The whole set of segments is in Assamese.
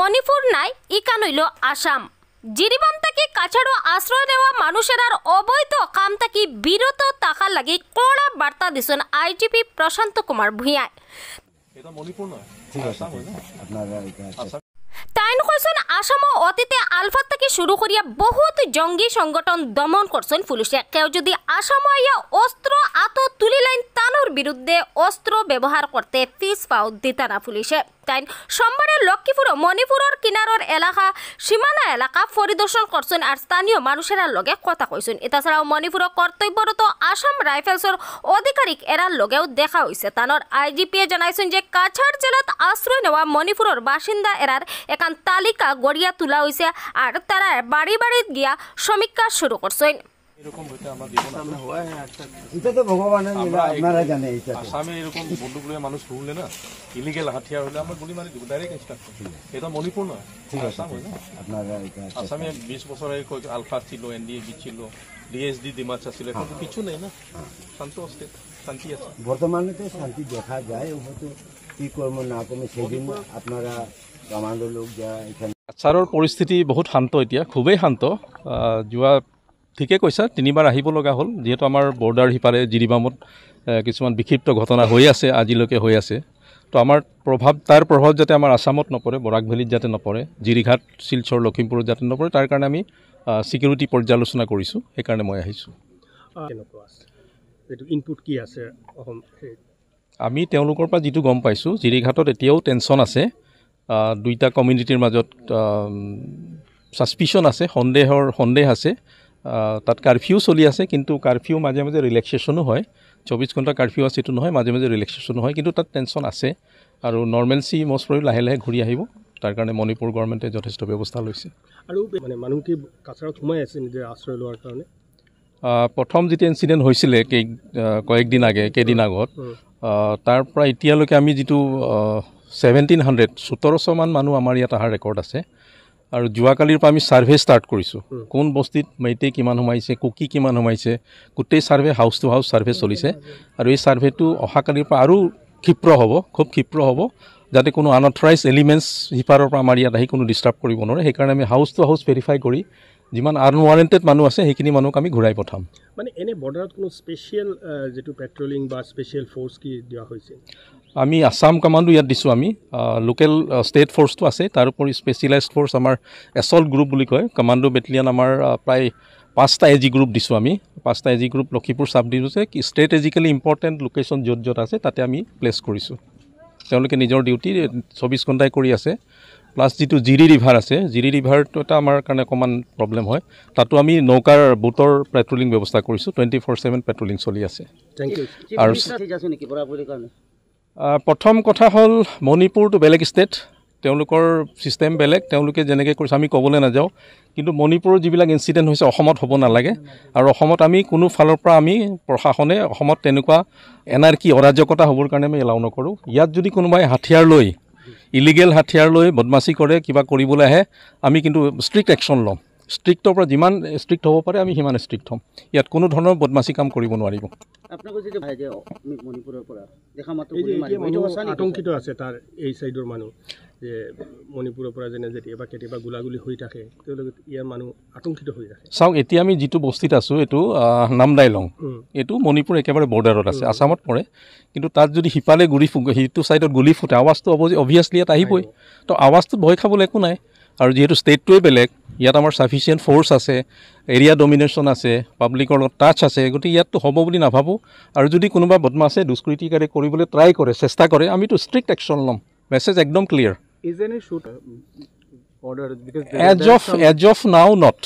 মণিপুর নাই ইকানইল আসাম। জিরিবাম থাকি কাছাড়ো আশ্রয় নেওয়া মানুষের অবৈধ কাম থাকি বিরত থাকার লাগি কড়া বার্তা দিছেন আইজিপি প্রশান্ত কুমার ভূঁইয়ায়। তাইন কইছেন আসাম অতীতে আলফাত থেকে শুরু করিয়া বহুত জঙ্গি সংগঠন দমন করছেন পুলিশে। কেউ যদি আসাম আইয়া অস্ত্র আত তুলি লাইন তানোর বিরুদ্ধে অস্ত্র ব্যবহার করতে পিস পাও দিতা না পুলিশে। তাইন সোমবারে লক্ষ্মীপুর মণিপুরের কিনারর এলাকা সীমানা এলাকা পরিদর্শন করছেন আর স্থানীয় মানুষের লগে কথা কইছেন। এছাড়াও মণিপুর কর্তব্যরত আসাম রাইফেলসর আধিকারিক এরার লগেও দেখা হয়েছে। তানোর আইজিপিয়ে জানাইছেন যে কাছাড় জেলাত আশ্রয় নেওয়া মণিপুরের বাসিন্দা এরার একান তালিকা গড়িয়া তোলা হয়েছে আর তারা বাড়ি বাড়ি গিয়া সমীক্ষা শুরু করছেন। এরকম হইতে আমার জীবন এটা তো ভগবানের লীলা, আপনারা জানেন। এটা আসামে এরকম বন্দুক লয়ে মানুষ ঘুরলে না, ইলিগেল হাতিয়ার হলে আমরা গুলি মারি দিব, ডাইরেক্ট ইনস্ট্রাকশন। এটা মণিপুর না, আসাম হয় না। আপনারা আসামে 20 বছর আগে আলফা ছিল, এনডিএবি ছিল, ডিএসডি ডিমাচা ছিল, এখন কিছু নেই না, শান্ত অবস্থা, শান্তি আছে। বর্তমানে তো শান্তি দেখা যায়, হয়তো কি কর্ম না কমে সেদিন আপনারা কমান্ডো লোক যা এখানে। কাছাৰৰ পৰিস্থিতি বহুত শান্ত, এতিয়া খুবেই শান্ত। যোৱা ঠিকে কৈছা, 3বাৰ আহিব লগা হ'ল, যিহেতু আমাৰ বৰ্ডাৰ সিপাৰে জিৰিবামত কিছুমান বিক্ষিপ্ত ঘটনা হৈ আছে, আজিলৈকে হৈ আছে। তো আমাৰ তাৰ প্ৰভাৱ যাতে আমাৰ আসামত নপৰে, বৰাক ভেলীত যাতে নপৰে, জিৰিঘাট, শিলচৰ, লখিমপুৰত যাতে নপৰে, তাৰ কাৰণে আমি ছিকিউৰিটি পৰ্যালোচনা কৰিছোঁ, সেইকাৰণে মই আহিছোঁ। আমি তেওঁলোকৰ পৰা যিটো গম পাইছোঁ, জিৰিঘাটত এতিয়াও টেনশ্যন আছে। দুইটা কমিউনিটিৰ মাজত ছাছপিশ্যন আছে, সন্দেহ আছে। তাত কাৰফিউ চলি আছে, কিন্তু কাৰফিউ মাজে মাজে ৰিলেক্সেশ্যনো হয়। 24 ঘণ্টা কাৰফিউ আছে এইটো নহয়, মাজে মাজে ৰিলেক্সেশ্যনো হয়, কিন্তু তাত টেনশ্যন আছে। আৰু নৰ্মেলচি মষ্ট প্ৰবলি লাহে লাহে ঘূৰি আহিব, তাৰ কাৰণে মণিপুৰ গভৰ্ণমেণ্টে যথেষ্ট ব্যৱস্থা লৈছে। আৰু মানে মানুহ কি কাছাৰত সোমাই আছে নিজে আশ্ৰয় লোৱাৰ কাৰণে? প্ৰথম যেতিয়া ইনচিডেণ্ট হৈছিলে কেইদিন আগত, তাৰ পৰা এতিয়ালৈকে আমি যিটো 1700 মানুহ আমাৰ ইয়াত অহাৰ ৰেকৰ্ড আছে। আৰু যোৱাকালিৰ পৰা আমি ছাৰ্ভে ষ্টাৰ্ট কৰিছোঁ, কোন বস্তিত মেইটে কিমান সোমাইছে, কুকি কিমান সোমাইছে, গোটেই survey house to house survey চলিছে। আৰু এই ছাৰ্ভেটো অহাকালিৰ পৰা আৰু খুব ক্ষীপ্ৰ হ'ব, যাতে কোনো আনঅথৰাইজ এলিমেণ্টছ সিপাৰৰ পৰা আমাৰ ইয়াত আহি কোনো ডিষ্টাৰ্ব কৰিব নোৱাৰে। সেইকাৰণে আমি হাউচ টু হাউচ ভেৰিফাই কৰি যিমান আনৱাৰেণ্টেড মানুহ আছে সেইখিনি মানুহক আমি ঘূৰাই পঠাম। মানে এনে বৰ্ডাৰত কোনো স্পেচিয়েল যিটো পেট্ৰলিং বা স্পেচিয়েল ফ'ৰ্চ কি দিয়া হৈছে? আমি আসাম কমাণ্ডো ইয়াত দিছোঁ, আমি লোকেল ষ্টেট ফ'ৰ্চটো আছে, তাৰোপৰি স্পেচিয়েলাইজড ফ'ৰ্চ আমাৰ এছল্ট গ্ৰুপ বুলি কয়, কমাণ্ডো বেটেলিয়ান আমাৰ প্ৰায় 5টা এজি গ্ৰুপ দিছোঁ আমি। 5টা এজি গ্ৰুপ লখিমপুৰ চাব ডিভিজনে ষ্ট্ৰেটেজিকেলি ইম্পৰ্টেণ্ট লোকেশ্যন য'ত আছে তাতে আমি প্লেচ কৰিছোঁ। তেওঁলোকে নিজৰ ডিউটি 24 ঘণ্টাই কৰি আছে। প্লাছ যিটো জিৰি ৰিভাৰ আছে, জিৰি ৰিভাৰটো এটা আমাৰ কাৰণে অকণমান প্ৰব্লেম হয়, তাতো আমি নৌকাৰ বোটৰ পেট্ৰলিং ব্যৱস্থা কৰিছোঁ, 24/7 পেট্ৰলিং চলি আছে। আৰু প্ৰথম কথা হ'ল মণিপুৰটো বেলেগ ষ্টেট, তেওঁলোকৰ ছিষ্টেম বেলেগ, তেওঁলোকে যেনেকৈ কৰিছে আমি ক'বলৈ নাযাওঁ। কিন্তু মণিপুৰৰ যিবিলাক ইনচিডেণ্ট হৈছে অসমত হ'ব নালাগে। আৰু অসমত আমি কোনো ফালৰ পৰা আমি প্ৰশাসনে অসমত তেনেকুৱা এনাৰ্কি অৰাজকতা হ'বৰ কাৰণে আমি এলাউ নকৰোঁ। ইয়াত যদি কোনোবাই হাথিয়াৰ লৈ, ইলিগেল হাথিয়াৰ লৈ বদমাচি কৰে, কিবা কৰিবলৈ আহে, আমি কিন্তু ষ্ট্ৰিক্ট একশ্যন ল'ম। ষ্ট্ৰিক্টৰ পৰা যিমান ষ্ট্ৰিক্ট হ'ব পাৰে আমি সিমান ষ্ট্ৰিক্ট হ'ম। ইয়াত কোনো ধৰণৰ বদমাচি কাম কৰিব নোৱাৰিব। আতংকিত আছে তাৰ এই চাইডৰ মানুহ, যে মণিপুৰৰ পৰা যেনে কেতিয়াবা গোলাগুলি হৈ থাকে, তেওঁলোকে ইয়াৰ মানুহ আতংকিত হৈ থাকে। চাওক, এতিয়া আমি যিটো বস্তিত আছোঁ এইটো নামদাইলং, এইটো মণিপুৰ একেবাৰে বৰ্ডাৰত আছে, আসামত পৰে। কিন্তু তাত যদি সিফালে সিটো ছাইডত গুলি ফুটে, আৱাজটো অভিয়াছলি ইয়াত আহিবই। তো আৱাজটোত ভয় খাবলৈ একো নাই। আৰু যিহেতু ষ্টেটটোৱে বেলেগ, ইয়াত আমাৰ ছাফিচিয়েণ্ট ফ'ৰ্চ আছে, এৰিয়া ডমিনেশ্যন আছে, পাব্লিকৰ লগত টাচ আছে, গতিকে ইয়াততো হ'ব বুলি নাভাবোঁ। আৰু যদি কোনোবা বদমাছে দুষ্কৃতিকাৰী কৰিবলৈ ট্ৰাই কৰে, চেষ্টা কৰে, আমিতো ষ্ট্ৰিক্ট একশ্যন ল'ম। মেছেজ একদম clear. As of now, not.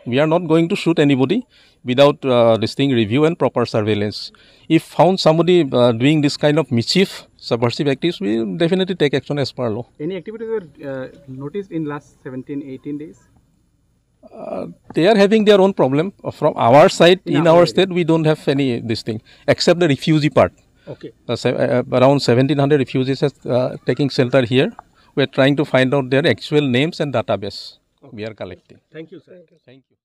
We are not going to shoot anybody without this thing review and proper surveillance. If found somebody doing this kind of mischief, subversive activities, we will definitely take action as per law. Any activities were noticed in last 17-18 days? They are having their own problem. From our side, in our state, we don't have any this thing, except the refugee part. Okay. Around 1,700 refugees are taking shelter here. We are trying to find out their actual names and database. We are collecting. Thank you, sir. Thank you.